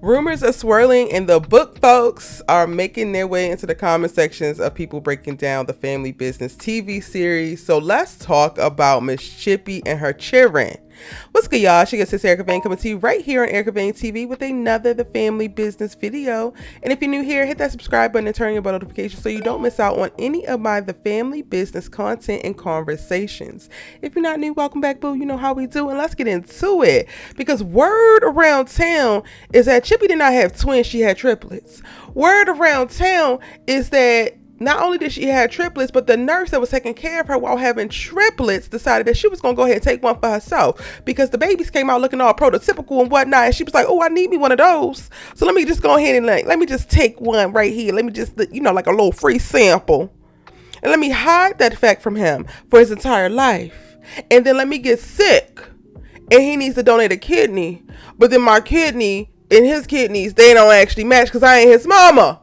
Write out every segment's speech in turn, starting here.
Rumors are swirling and the book folks are making their way into the comment sections of people breaking down the Family Business TV series. So let's talk about Miss Chippy and her children. What's good, y'all? She gets Erica Vane coming to you right here on Erica Vane TV with another The Family Business video. And if you're new here, hit that subscribe button and turn your bell notifications so you don't miss out on any of my The Family Business content and conversations. If you're not new, welcome back, boo. You know how we do. And let's get into it. Because word around town is that Chippy did not have twins, she had triplets. Word around town is that not only did she have triplets, but the nurse that was taking care of her while having triplets decided that she was going to go ahead and take one for herself because the babies came out looking all prototypical and whatnot. And she was like, oh, I need me one of those. So let me just go ahead and let me just take one right here. Let me just, like a little free sample. And let me hide that fact from him for his entire life. And then let me get sick and he needs to donate a kidney. But then my kidney and his kidneys, they don't actually match because I ain't his mama.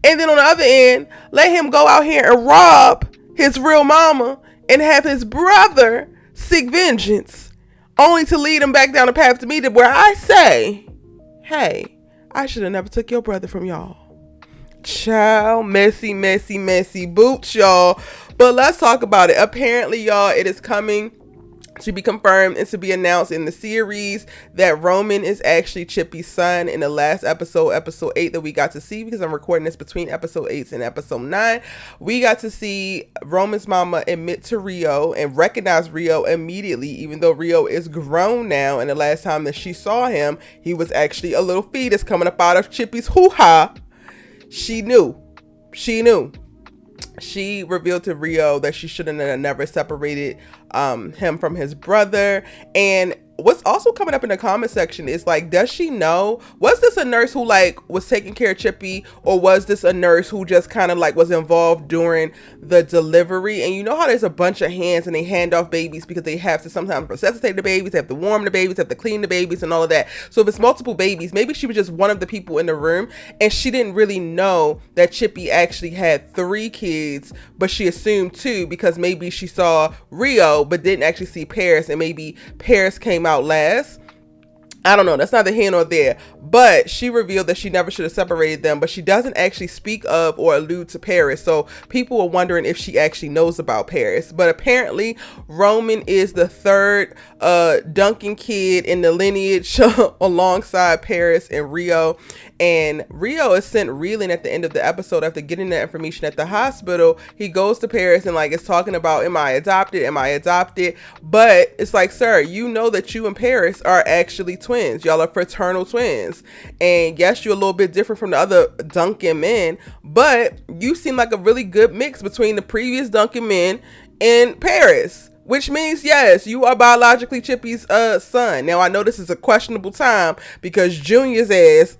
And then on the other end, let him go out here and rob his real mama and have his brother seek vengeance, only to lead him back down the path to me to where I say, hey, I should have never took your brother from y'all. Child, messy boots, y'all. But let's talk about it. Apparently, y'all, it is coming to be confirmed and to be announced in the series that Roman is actually Chippy's son. In the last episode 8 that we got to see, because I'm recording this between episode 8 and episode 9, we got to see Roman's mama admit to Rio and recognize Rio immediately, even though Rio is grown now, and the last time that she saw him, he was actually a little fetus coming up out of Chippy's hoo-ha. She knew. She revealed to Rio that she shouldn't have never separated him from his brother. And what's also coming up in the comment section is like, does she know? Was this a nurse who was taking care of Chippy, or was this a nurse who just kind of was involved during the delivery? And you know how there's a bunch of hands and they hand off babies because they have to sometimes resuscitate the babies, they have to warm the babies, they have to clean the babies and all of that. So if it's multiple babies, maybe she was just one of the people in the room and she didn't really know that Chippy actually had 3 kids, but she assumed 2 because maybe she saw Rio but didn't actually see Paris, and maybe Paris came out last. I don't know, that's neither here nor there, but she revealed that she never should have separated them, but she doesn't actually speak of or allude to Paris, so people are wondering if she actually knows about Paris. But apparently Roman is the 3rd Duncan kid in the lineage alongside Paris and Rio, and Rio is sent reeling at the end of the episode after getting the information at the hospital. He goes to Paris and is talking about, am I adopted, but it's like, sir, you know that you and Paris are actually twins. Y'all are fraternal twins, and yes, you're a little bit different from the other Duncan men, but you seem like a really good mix between the previous Duncan men and Paris, which means yes, you are biologically Chippy's son. Now I know this is a questionable time because Junior's ass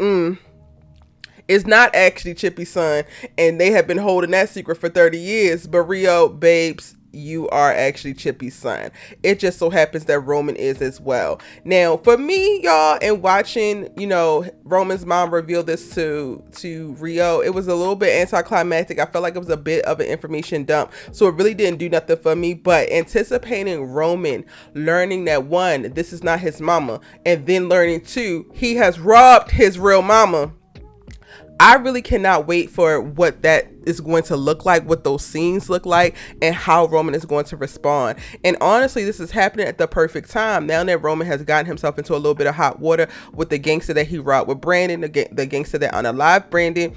is not actually Chippy's son, and they have been holding that secret for 30 years, but Rio, babes, you are actually Chippy's son. It just so happens that Roman is as well. Now, for me, y'all, and watching, Roman's mom reveal this to Rio, it was a little bit anticlimactic. I felt like it was a bit of an information dump, so it really didn't do nothing for me. But anticipating Roman learning that 1, this is not his mama, and then learning 2, he has robbed his real mama, I really cannot wait for what that is going to look like, what those scenes look like, and how Roman is going to respond. And honestly, this is happening at the perfect time. Now that Roman has gotten himself into a little bit of hot water with the gangster that he robbed with Brandon, the gangster that unalived Brandon,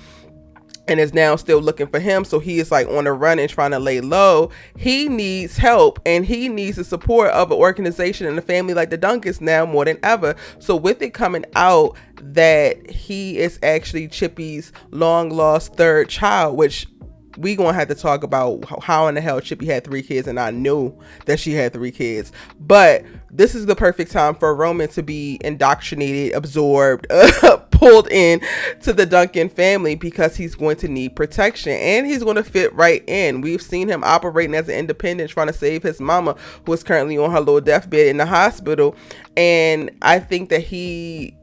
and is now still looking for him. So he is on the run and trying to lay low. He needs help, and he needs the support of an organization and a family like the Duncans now more than ever. So with it coming out that he is actually Chippy's long lost 3rd child, which we gonna have to talk about how in the hell Chippy had 3 kids, and I knew that she had 3 kids. But this is the perfect time for Roman to be indoctrinated, absorbed, pulled in to the Duncan family, because he's going to need protection and he's going to fit right in. We've seen him operating as an independent, trying to save his mama, who is currently on her little deathbed in the hospital. And I think that he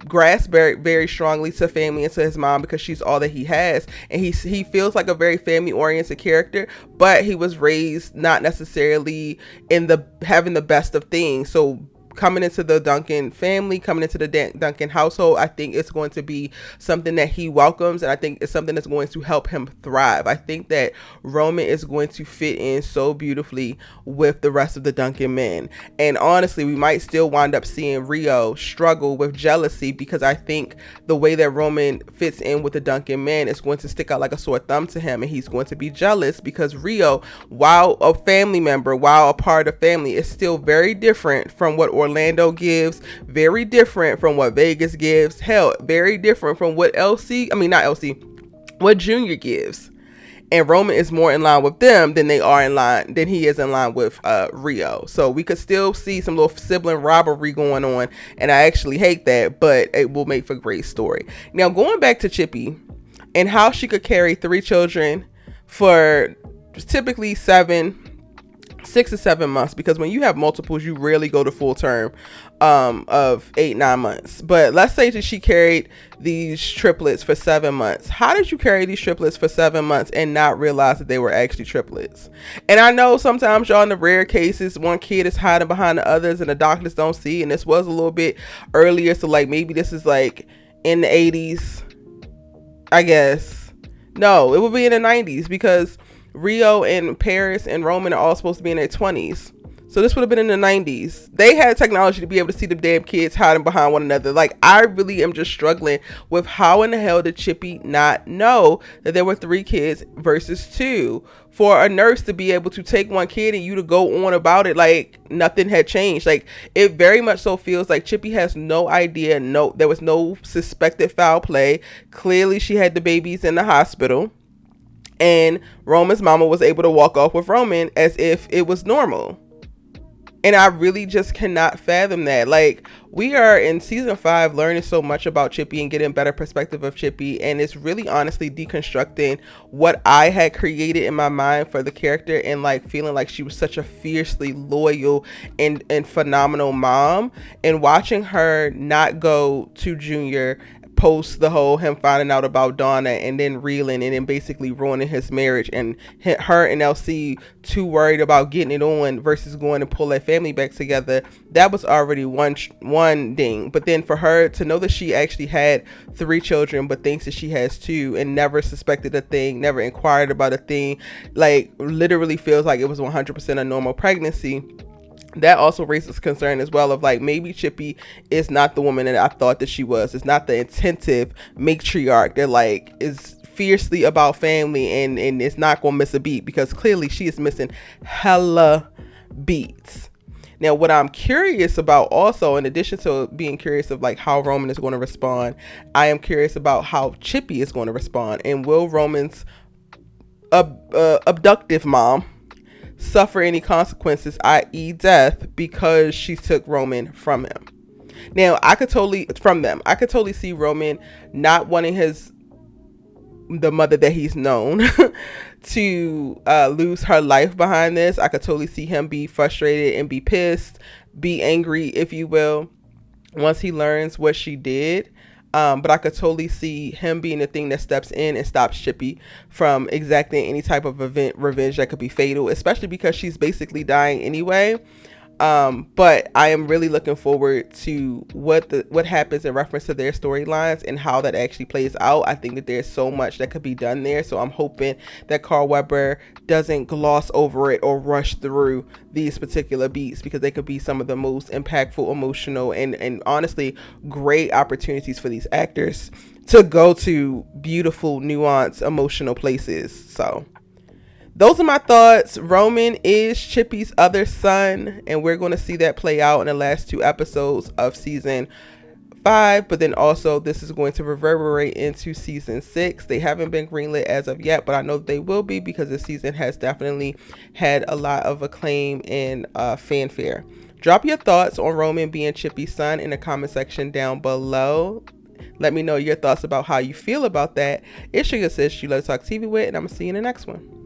grasps very, very strongly to family and to his mom, because she's all that he has, and he feels like a very family oriented character, but he was raised not necessarily in the having the best of things. So coming into the Duncan family, coming into the Duncan household. I think it's going to be something that he welcomes, and I think it's something that's going to help him thrive. I think that Roman is going to fit in so beautifully with the rest of the Duncan men. And honestly, we might still wind up seeing RIO struggle with jealousy, because I think the way that Roman fits in with the Duncan men is going to stick out like a sore thumb to him, and he's going to be jealous because RIO, while a family member, while a part of the family, is still very different from what Orlando gives, very different from what Vegas gives, hell, very different from what what Junior gives. And Roman is more in line with them than he is in line with RIO. So we could still see some little sibling rivalry going on, and I actually hate that, but it will make for a great story. Now, going back to Chippy and how she could carry 3 children for typically 6 to 7 months, because when you have multiples, you rarely go to full term of 8-9 months. But let's say that she carried these triplets for 7 months. How did you carry these triplets for 7 months and not realize that they were actually triplets? And I know sometimes, y'all, in the rare cases, one kid is hiding behind the others and the doctors don't see, and this was a little bit earlier, so like maybe this is like in the 80s, I guess. No, it would be in the 90s, because RIO and Paris and Roman are all supposed to be in their 20s. So this would have been in the 90s. They had technology to be able to see the damn kids hiding behind one another. Like, I really am just struggling with how in the hell did Chippy not know that there were 3 kids versus 2? For a nurse to be able to take one kid and you to go on about it like nothing had changed. Like, it very much so feels like Chippy has no idea. No, there was no suspected foul play. Clearly she had the babies in the hospital, and Roman's mama was able to walk off with Roman as if it was normal. And I really just cannot fathom that. Like, we are in season 5 learning so much about Chippy and getting better perspective of Chippy, and it's really honestly deconstructing what I had created in my mind for the character, and like feeling like she was such a fiercely loyal and phenomenal mom, and watching her not go to Junior post the whole him finding out about Donna and then reeling and then basically ruining his marriage, and her and LC too worried about getting it on versus going to pull their family back together. That was already one ding. But then for her to know that she actually had 3 children but thinks that she has 2 and never suspected a thing, never inquired about a thing, like literally feels like it was 100% a normal pregnancy. That also raises concern as well of like, maybe Chippy is not the woman that I thought that she was. It's not the attentive matriarch that like is fiercely about family and is not gonna miss a beat, because clearly she is missing hella beats. Now, what I'm curious about also, in addition to being curious of like how Roman is going to respond, I am curious about how Chippy is going to respond, and will Roman's abductive mom suffer any consequences, i.e. death, because she took Roman from him. Now, I could totally see Roman not wanting the mother that he's known to lose her life behind this. I could totally see him be frustrated and be pissed, be angry, if you will, once he learns what she did. But I could totally see him being the thing that steps in and stops Chippy from exacting any type of revenge that could be fatal, especially because she's basically dying anyway. But I am really looking forward to what happens in reference to their storylines and how that actually plays out. I think that there's so much that could be done there. So I'm hoping that Carl Weber doesn't gloss over it or rush through these particular beats, because they could be some of the most impactful, emotional, and honestly great opportunities for these actors to go to beautiful, nuanced, emotional places. So those are my thoughts. Roman is Chippy's other son, and we're going to see that play out in the last 2 episodes of season 5, but then also this is going to reverberate into season 6. They haven't been greenlit as of yet, but I know they will be, because this season has definitely had a lot of acclaim and fanfare. Drop your thoughts on Roman being Chippy's son in the comment section down below. Let me know your thoughts about how you feel about that. It's your good sis, you love to talk TV with, and I'm gonna see you in the next one.